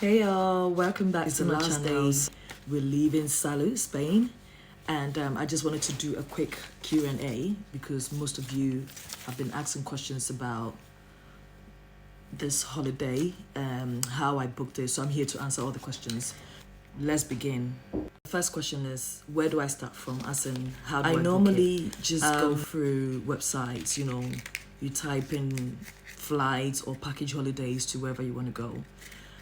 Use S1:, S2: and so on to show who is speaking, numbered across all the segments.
S1: Hey y'all, welcome back
S2: It's
S1: to
S2: the
S1: my
S2: last
S1: channel.
S2: day.
S1: We're leaving Salou, Spain, and I just wanted to do a quick Q&A because most of you have been asking questions about this holiday, how I booked it, so I'm here to answer all the questions. Let's begin. The first question is, where do I start from? As in, how do I normally just go through websites, you type in flights or package holidays to wherever you want to go.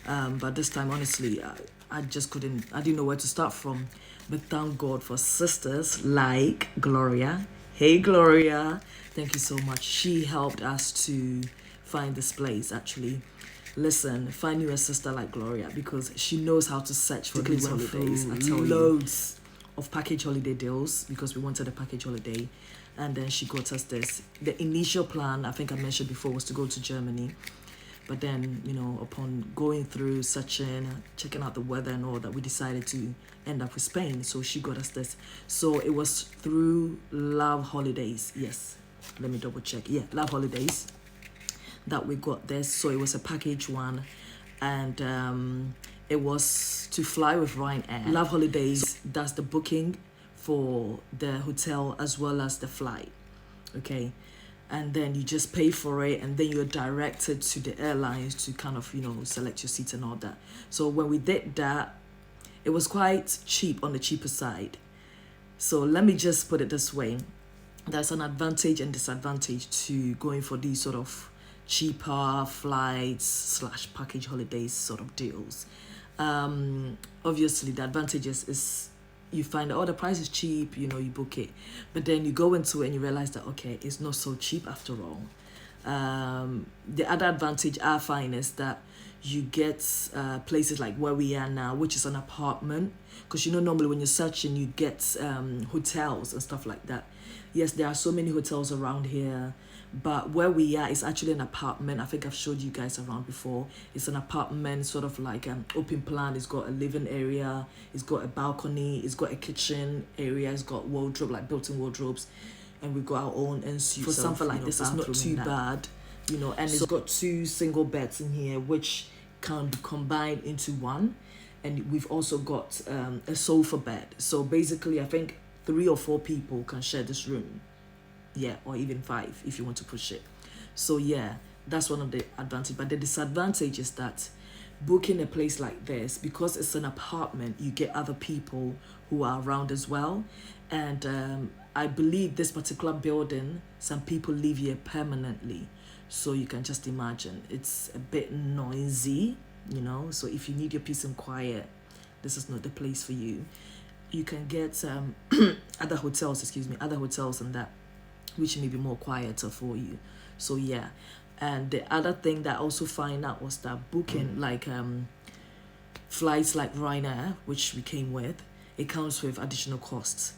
S1: But this time, honestly, I just couldn't, I didn't know where to start from. But thank God for sisters like Gloria. Hey, Gloria. Thank you so much. She helped us to find this place, actually. Listen, find you a sister like Gloria because she knows how to search for these holidays. I tell you, loads of package holiday deals because we wanted a package holiday. And then she got us this. The initial plan, I think I mentioned before, was to go to Germany. But then, upon going through searching, checking out the weather and all that, we decided to end up with Spain. So she got us this. So it was through Love Holidays. Yes, let me double check. Yeah, Love Holidays that we got this. So it was a package one. And it was to fly with Ryanair. Love Holidays does the booking for the hotel as well as the flight. Okay. And then you just pay for it, and then you're directed to the airlines to kind of, select your seats and all that. So when we did that, it was quite cheap, on the cheaper side. So let me just put it this way. There's an advantage and disadvantage to going for these sort of cheaper flights / package holidays sort of deals. Obviously, the advantages is you find that, the price is cheap, you book it. But then you go into it and you realize that, okay, it's not so cheap after all. The other advantage I find is that you get places like where we are now, which is an apartment. Because, normally when you're searching, you get hotels and stuff like that. Yes, there are so many hotels around here. But where we are is actually an apartment. I think I've showed you guys around before. It's an apartment, sort of like an open plan. It's got a living area. It's got a balcony. It's got a kitchen area. It's got wardrobe, like built-in wardrobes. And we've got our own ensuite. For something like this, it's not too bad. And it's got 2 single beds in here, which can be combined into one. And we've also got a sofa bed. So basically, I think 3 or 4 people can share this room. Yeah, or even 5 if you want to push it. So yeah, that's one of the advantages. But the disadvantage is that booking a place like this, because it's an apartment, you get other people who are around as well. And I believe this particular building, some people live here permanently. So you can just imagine, it's a bit noisy, So if you need your peace and quiet, this is not the place for you. You can get other hotels and that, which may be more quieter for you. So yeah. And the other thing that I also find out was that booking like flights like Ryanair, which we came with, it comes with additional costs.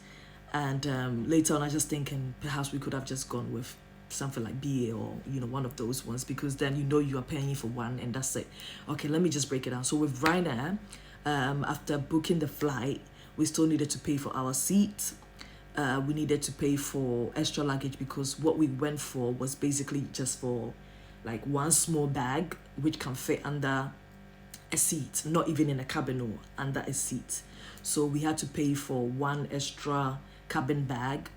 S1: And later on, I just thinking perhaps we could have just gone with something like BA or one of those ones, because then you are paying for one and that's it. Okay, let me just break it down. So with Ryanair, after booking the flight, we still needed to pay for our seats. We needed to pay for extra luggage because what we went for was basically just for like one small bag which can fit under a seat, not even in a cabin or under a seat. So we had to pay for one extra cabin bag.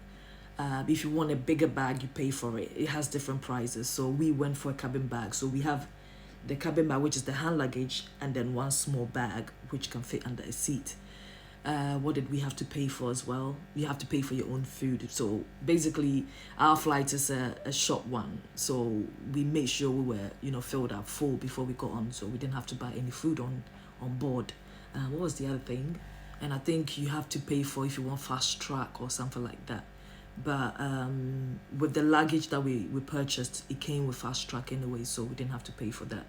S1: If you want a bigger bag, you pay for it. It has different prices. So we went for a cabin bag. So we have the cabin bag, which is the hand luggage, and then one small bag which can fit under a seat. What did we have to pay for as well? You have to pay for your own food. So basically, our flight is a short one. So we made sure we were, filled up full before we got on. So we didn't have to buy any food on board. What was the other thing? And I think you have to pay for if you want fast track or something like that. But with the luggage that we purchased, it came with fast track anyway. So we didn't have to pay for that.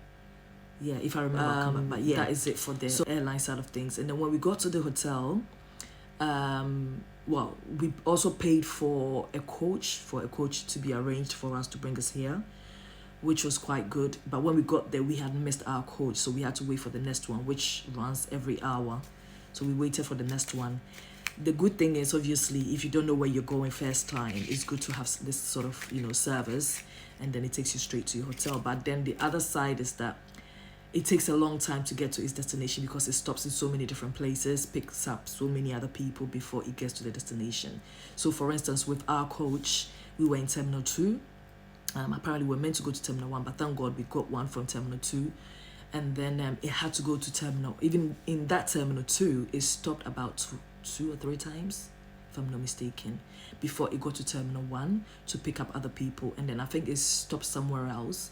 S1: Yeah, if I remember, but yeah, that is it for the airline side of things. And then when we got to the hotel, we also paid for a coach to be arranged for us to bring us here, which was quite good. But when we got there, we had missed our coach, so we had to wait for the next one, which runs every hour. So we waited for the next one. The good thing is, obviously, if you don't know where you're going first time, it's good to have this sort of, service, and then it takes you straight to your hotel. But then the other side is that it takes a long time to get to its destination because it stops in so many different places, picks up so many other people before it gets to the destination. So for instance, with our coach, we were in Terminal 2. Apparently we were meant to go to Terminal 1, but thank God we got one from Terminal 2. And then it had to go to Terminal, even in that Terminal 2, it stopped about two or three times, if I'm not mistaken, before it got to Terminal 1 to pick up other people. And then I think it stopped somewhere else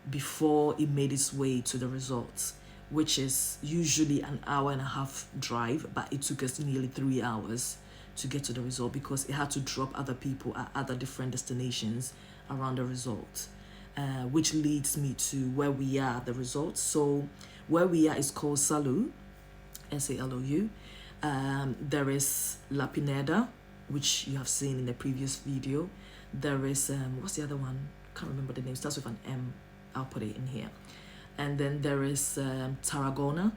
S1: before it made its way to the resort, which is usually an hour and a half drive, but it took us nearly 3 hours to get to the resort because it had to drop other people at other different destinations around the resort, which leads me to where we are at the resort. So where we are is called Salou, S-A-L-O-U. There is La Pineda, which you have seen in the previous video. There is, what's the other one? Can't remember the name. It starts with an M. I'll put it in here. And then there is Tarragona,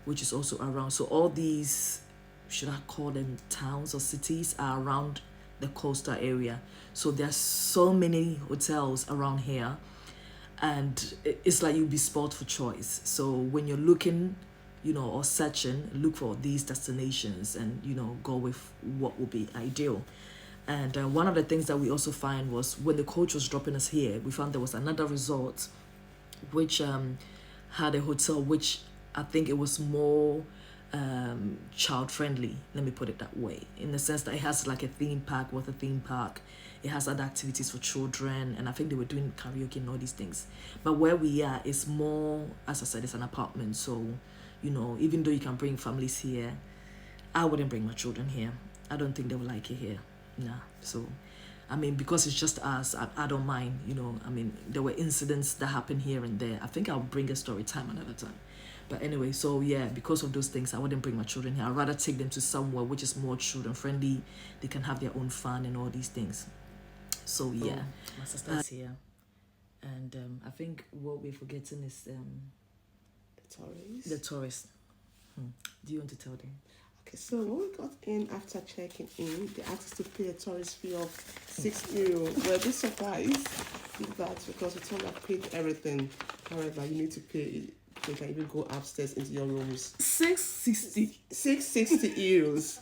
S1: which is also around. So all these, should I call them towns or cities, are around the coastal area. So there's so many hotels around here, and it's like you'll be spoiled for choice. So when you're looking, or searching, look for these destinations and, go with what will be ideal. And one of the things that we also find was when the coach was dropping us here, we found there was another resort which had a hotel which I think it was more child friendly, let me put it that way, in the sense that it has like a theme park with a theme park. It has other activities for children, and I think they were doing karaoke and all these things. But where we are is more, as I said, it's an apartment. So, even though you can bring families here, I wouldn't bring my children here. I don't think they would like it here. Nah. So, because it's just us, I don't mind, there were incidents that happened here and there. I think I'll bring a story time another time. But anyway, so yeah, because of those things, I wouldn't bring my children here. I'd rather take them to somewhere which is more children friendly. They can have their own fun and all these things. So yeah, my sister's here. And I think what we're forgetting is the tourists. Do you want to tell them?
S2: Okay, so when we got in after checking in, they asked us to pay a tourist fee of €6. We're a bit surprised with that because we told them paid everything. However, you need to pay. You can even go upstairs into your rooms.
S1: 660.
S2: €660.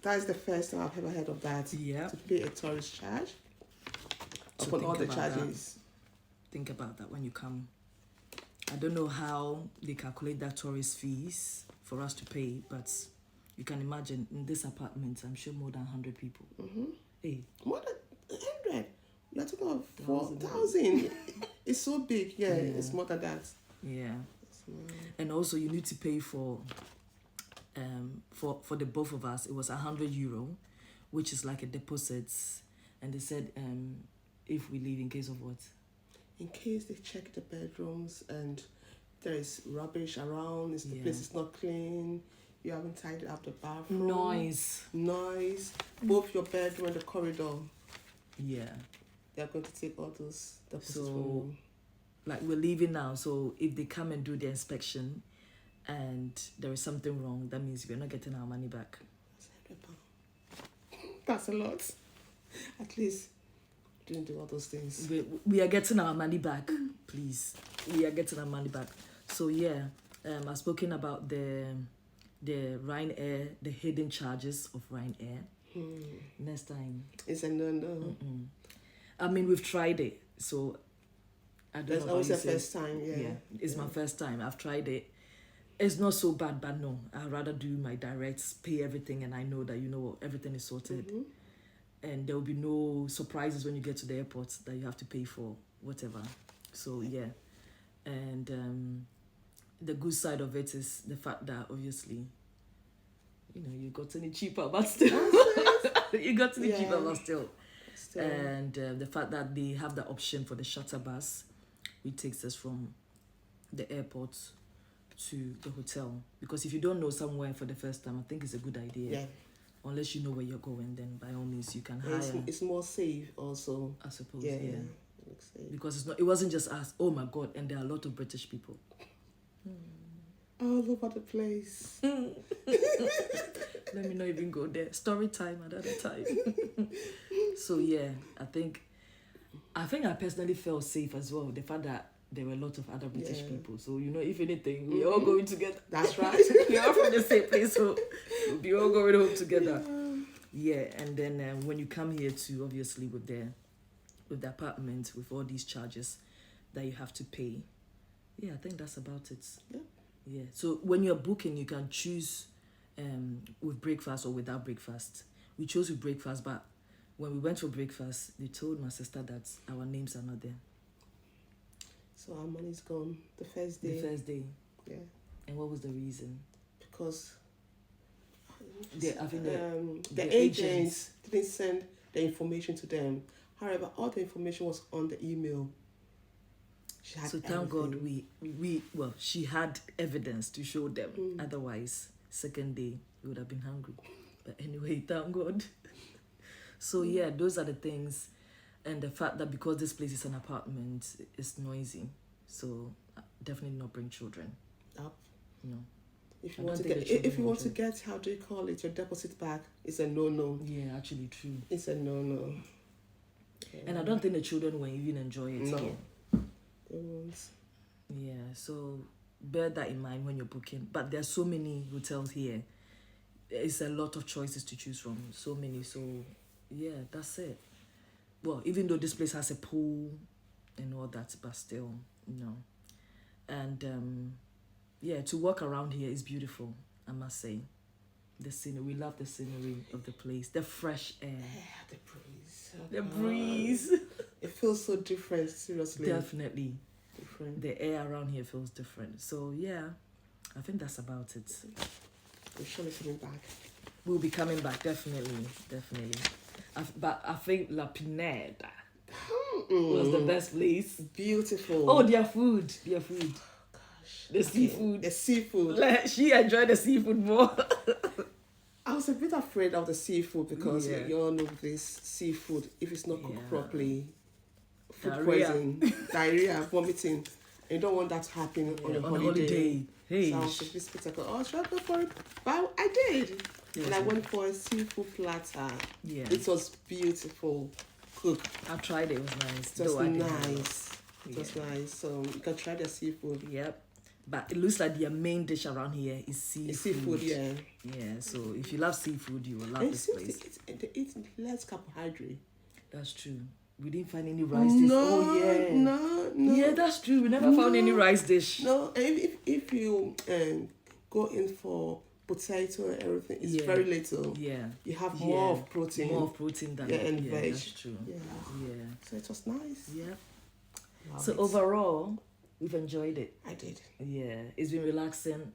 S2: That's the first time I've ever heard of that.
S1: Yeah.
S2: To pay a tourist charge.
S1: So
S2: upon all the charges.
S1: Think about that when you come. I don't know how they calculate that tourist fees for us to pay, but you can imagine in this apartment, I'm sure more than 100 people.
S2: Mm-hmm.
S1: Hey.
S2: More than 100. You're talking about 4,000. It's so big. Yeah, it's more than that.
S1: Yeah. And also you need to pay for the both of us. It was €100, which is like a deposit. And they said if we leave, in case of what?
S2: In case they check the bedrooms and there is rubbish around, the place is not clean, you haven't tidied up the bathroom. Noise. Both your bedroom and the corridor.
S1: Yeah.
S2: They're going to take all those deposits from you.
S1: Like we're leaving now, so if they come and do the inspection and there is something wrong, that means we're not getting our money back.
S2: That's a lot. At least didn't do all those things.
S1: We are getting our money back, please. We are getting our money back. So yeah, I've spoken about the Ryanair, the hidden charges of Ryanair. Next time.
S2: It's a no.
S1: We've tried it, so I don't know. It's
S2: always the first time, yeah.
S1: It's my first time. I've tried it. It's not so bad, but no. I'd rather do my directs, pay everything, and I know that, everything is sorted. Mm-hmm. And there will be no surprises when you get to the airport that you have to pay for whatever. So, yeah. And the good side of it is the fact that, obviously, you got any cheaper, but still. You got any cheaper, but still. And the fact that they have the option for the shuttle bus, which takes us from the airport to the hotel. Because if you don't know somewhere for the first time, I think it's a good idea.
S2: Yeah.
S1: Unless you know where you're going, then by all means you can hire.
S2: It's more safe also.
S1: I suppose,
S2: yeah.
S1: Because it wasn't just us. Oh my God, and there are a lot of British people.
S2: All over the place.
S1: Let me not even go there. Story time another time. So yeah, I think I personally felt safe as well. The fact that there were a lot of other British
S2: Yeah.
S1: people. So, you know, if anything, we're all going together.
S2: That's right.
S1: We're all from the same place, so we'll be all going home together. Yeah, and then when you come here too, obviously with the apartment, with all these charges that you have to pay. Yeah, I think that's about it.
S2: Yeah.
S1: Yeah. So when you're booking, you can choose with breakfast or without breakfast. We chose with breakfast, but when we went for breakfast, they told my sister that our names are not there.
S2: So our money's gone the first day.
S1: The first day.
S2: Yeah.
S1: And what was the reason?
S2: Because
S1: the
S2: the agents didn't send the information to them. However, all the information was on the email. She had
S1: So thank God
S2: everything.
S1: she had evidence to show them. Otherwise, second day, we would have been hungry. But anyway, thank God. So yeah, those are the things. And the fact that because this place is an apartment, it's noisy. So definitely not bring children.
S2: Up.
S1: No.
S2: If
S1: I
S2: you want to
S1: don't think
S2: get,
S1: the
S2: if you want to
S1: children
S2: get, how do you call it, your deposit back, it's a no-no.
S1: Yeah, actually true.
S2: It's a no-no.
S1: And I don't think the children will even enjoy it.
S2: No.
S1: Here.
S2: They won't.
S1: Yeah, so bear that in mind when you're booking. But there's so many hotels here. It's a lot of choices to choose from. So many. So yeah, that's it. Well, even though this place has a pool and all that, but still, no. And yeah, to walk around here is beautiful, I must say. The scenery, we love the scenery of the place, the fresh air.
S2: Yeah, the breeze.
S1: The breeze.
S2: It feels so different, seriously.
S1: Definitely.
S2: Different.
S1: The air around here feels different. So yeah, I think that's about it.
S2: We're surely coming back.
S1: We'll be coming back, definitely. But I think La Pineda was the best place.
S2: Beautiful.
S1: Oh, their food.
S2: Gosh.
S1: The seafood.
S2: The seafood.
S1: Like, she enjoyed the seafood more.
S2: I was a bit afraid of the seafood because
S1: Yeah.
S2: you all know this seafood, if it's not cooked
S1: Yeah.
S2: properly, food
S1: Diarrhea.
S2: poison, diarrhea, vomiting. And you don't want that to happen on your holiday.
S1: Hey.
S2: So I was a bit skeptical. Oh, should I go for it? But I did.
S1: Yes,
S2: And I
S1: ma'am.
S2: went for a seafood platter.
S1: Yeah.
S2: It was beautiful. Cooked.
S1: I tried it. It was nice.
S2: It was
S1: though I didn't have it.
S2: nice. It was nice. So you can try the seafood.
S1: Yep. But it looks like their main dish around here is seafood.
S2: The seafood, yeah.
S1: Yeah, so if you love seafood, you will love
S2: And it
S1: this
S2: seems
S1: place.
S2: they eat less carbohydrate.
S1: That's true. We didn't find any rice dish. Oh, yeah.
S2: No.
S1: Yeah, that's true. We never found any rice dish.
S2: No, if you go in for potato and everything, it's
S1: Yeah.
S2: very little.
S1: Yeah.
S2: You have
S1: Yeah.
S2: more of protein.
S1: More of protein than
S2: and
S1: yeah,
S2: veg.
S1: that's true.
S2: Yeah.
S1: Yeah.
S2: So it was nice.
S1: Yeah.
S2: Love
S1: So
S2: it.
S1: overall, we've enjoyed it.
S2: I did.
S1: Yeah. It's been relaxing.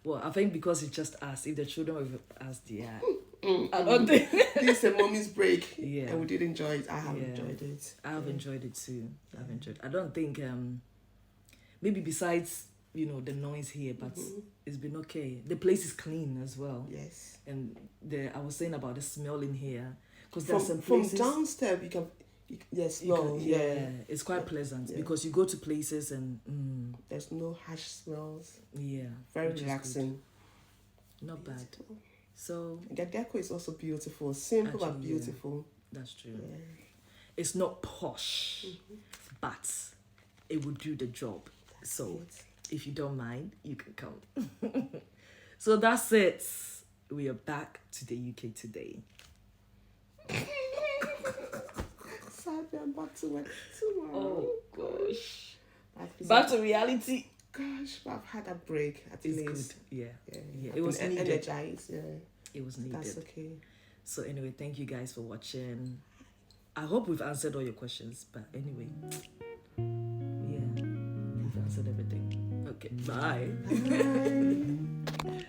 S1: Well, I think because it's just us. If the children were asked, yeah. I don't think.
S2: This is a mommy's break.
S1: Yeah.
S2: And we did enjoy it. I have
S1: Yeah.
S2: enjoyed it.
S1: I've enjoyed it too. I've enjoyed. I don't think maybe besides the noise here, but it's been okay. The place is clean as well,
S2: Yes.
S1: and I was saying about the smell in here because there's some
S2: From
S1: places
S2: downstairs you can smell.
S1: yeah, it's quite pleasant
S2: Yeah.
S1: because you go to places and
S2: There's no harsh smells.
S1: yeah,
S2: Very
S1: which is
S2: relaxing.
S1: good. Not bad.
S2: Beautiful.
S1: So
S2: And the decor is also beautiful. Simple but
S1: Actually, yeah.
S2: beautiful.
S1: that's true.
S2: Yeah.
S1: It's not posh, but it would do the job. So
S2: It.
S1: if you don't mind, you can come. So that's it. We are back to the UK today.
S2: Sadly, I'm back to work tomorrow.
S1: Oh gosh.
S2: I've
S1: Back to reality.
S2: Gosh, but I've had a break at
S1: It's
S2: least.
S1: good. Yeah.
S2: Yeah,
S1: Yeah,
S2: I've
S1: it was
S2: been
S1: needed.
S2: energized. Yeah,
S1: It was needed.
S2: that's okay.
S1: So anyway, thank you guys for watching. I hope we've answered all your questions. But anyway, yeah, we've answered everything. Okay, bye.
S2: Bye.